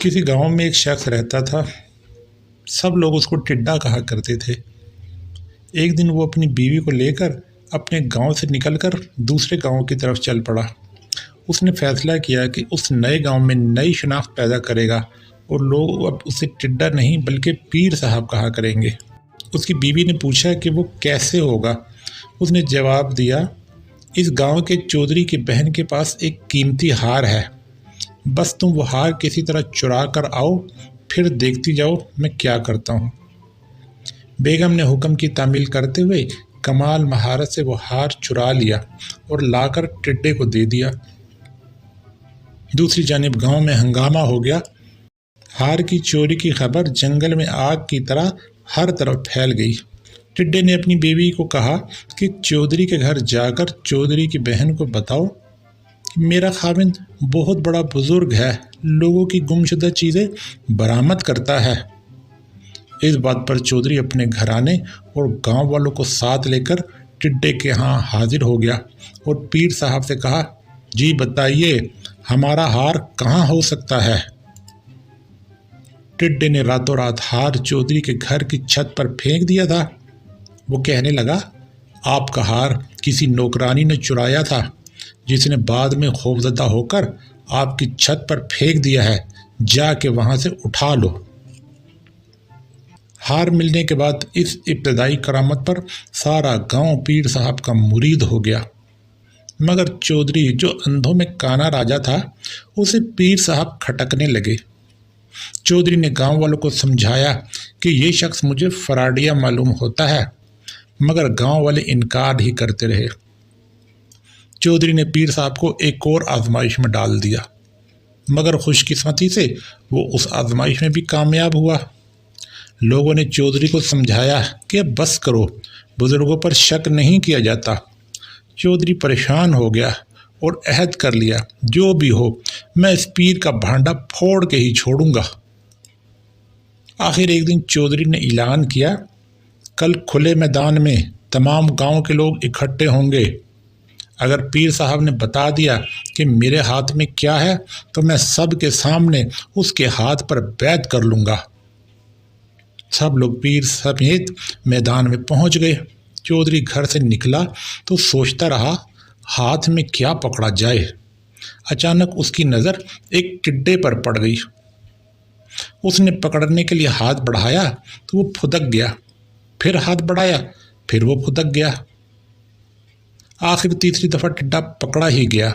किसी गांव में एक शख्स रहता था। सब लोग उसको टिड्डा कहा करते थे। एक दिन वो अपनी बीवी को लेकर अपने गांव से निकलकर दूसरे गांव की तरफ चल पड़ा। उसने फैसला किया कि उस नए गांव में नई शनाख्त पैदा करेगा और लोग अब उसे टिड्डा नहीं बल्कि पीर साहब कहा करेंगे। उसकी बीवी ने पूछा कि वो कैसे होगा। उसने जवाब दिया, इस गांव के चौधरी की बहन के पास एक कीमती हार है, बस तुम वो हार किसी तरह चुरा कर आओ, फिर देखती जाओ मैं क्या करता हूँ। बेगम ने हुक्म की तामील करते हुए कमाल महारत से वो हार चुरा लिया और लाकर टिड्डे को दे दिया। दूसरी जानिब गांव में हंगामा हो गया। हार की चोरी की खबर जंगल में आग की तरह हर तरफ फैल गई। टिड्डे ने अपनी बीवी को कहा कि चौधरी के घर जाकर चौधरी की बहन को बताओ कि मेरा खाविंद बहुत बड़ा बुजुर्ग है, लोगों की गुमशुदा चीज़ें बरामद करता है। इस बात पर चौधरी अपने घराने और गांव वालों को साथ लेकर टिड्डे के यहाँ हाजिर हो गया और पीर साहब से कहा, जी बताइए हमारा हार कहाँ हो सकता है। टिड्डे ने रातों रात हार चौधरी के घर की छत पर फेंक दिया था। वो कहने लगा, आपका हार किसी नौकरानी ने चुराया था, जिसने बाद में खौफजदा होकर आपकी छत पर फेंक दिया है, जाके वहां से उठा लो। हार मिलने के बाद इस इब्तदाई करामत पर सारा गांव पीर साहब का मुरीद हो गया, मगर चौधरी जो अंधों में काना राजा था, उसे पीर साहब खटकने लगे। चौधरी ने गांव वालों को समझाया कि ये शख्स मुझे फराडिया मालूम होता है, मगर गांव वाले इनकार ही करते रहे। चौधरी ने पीर साहब को एक और आजमाइश में डाल दिया, मगर खुशकिस्मती से वो उस आजमाइश में भी कामयाब हुआ। लोगों ने चौधरी को समझाया कि अब बस करो, बुजुर्गों पर शक नहीं किया जाता। चौधरी परेशान हो गया और अहद कर लिया, जो भी हो मैं इस पीर का भांडा फोड़ के ही छोड़ूंगा। आखिर एक दिन चौधरी ने ऐलान किया, कल खुले मैदान में तमाम गांव के लोग इकट्ठे होंगे। अगर पीर साहब ने बता दिया कि मेरे हाथ में क्या है तो मैं सब के सामने उसके हाथ पर बैत कर लूँगा। सब लोग पीर समेत मैदान में पहुंच गए। चौधरी घर से निकला तो सोचता रहा हाथ में क्या पकड़ा जाए। अचानक उसकी नज़र एक टिड्डे पर पड़ गई। उसने पकड़ने के लिए हाथ बढ़ाया तो वो फुदक गया, फिर हाथ बढ़ाया, फिर वो फुदक गया। आखिर तीसरी दफ़ा टिड्डा पकड़ा ही गया।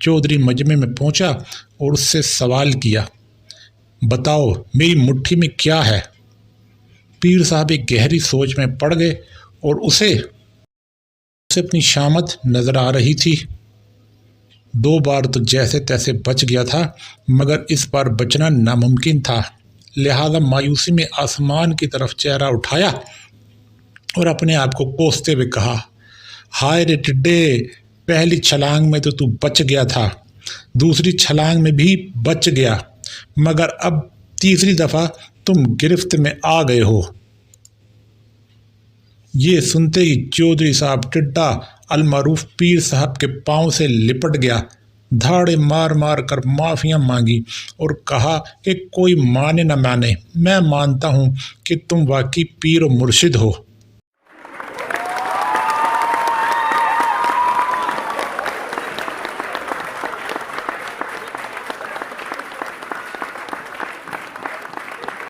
चौधरी मजमे में पहुंचा और उससे सवाल किया, बताओ मेरी मुट्ठी में क्या है। पीर साहब एक गहरी सोच में पड़ गए और उसे अपनी शामत नजर आ रही थी। 2 बार तो जैसे तैसे बच गया था, मगर इस बार बचना नामुमकिन था। लिहाजा मायूसी में आसमान की तरफ चेहरा उठाया और अपने आप को कोसते हुए कहा, हाय रे टिड्डे, पहली छलांग में तो तू बच गया था, दूसरी छलांग में भी बच गया, मगर अब तीसरी दफ़ा तुम गिरफ्त में आ गए हो। ये सुनते ही चौधरी साहब टिड्डा अलमारूफ पीर साहब के पांव से लिपट गया, धाड़े मार मार कर माफ़ियाँ मांगी और कहा कि कोई माने न माने, मैं मानता हूँ कि तुम वाकई पीर और मुर्शिद हो।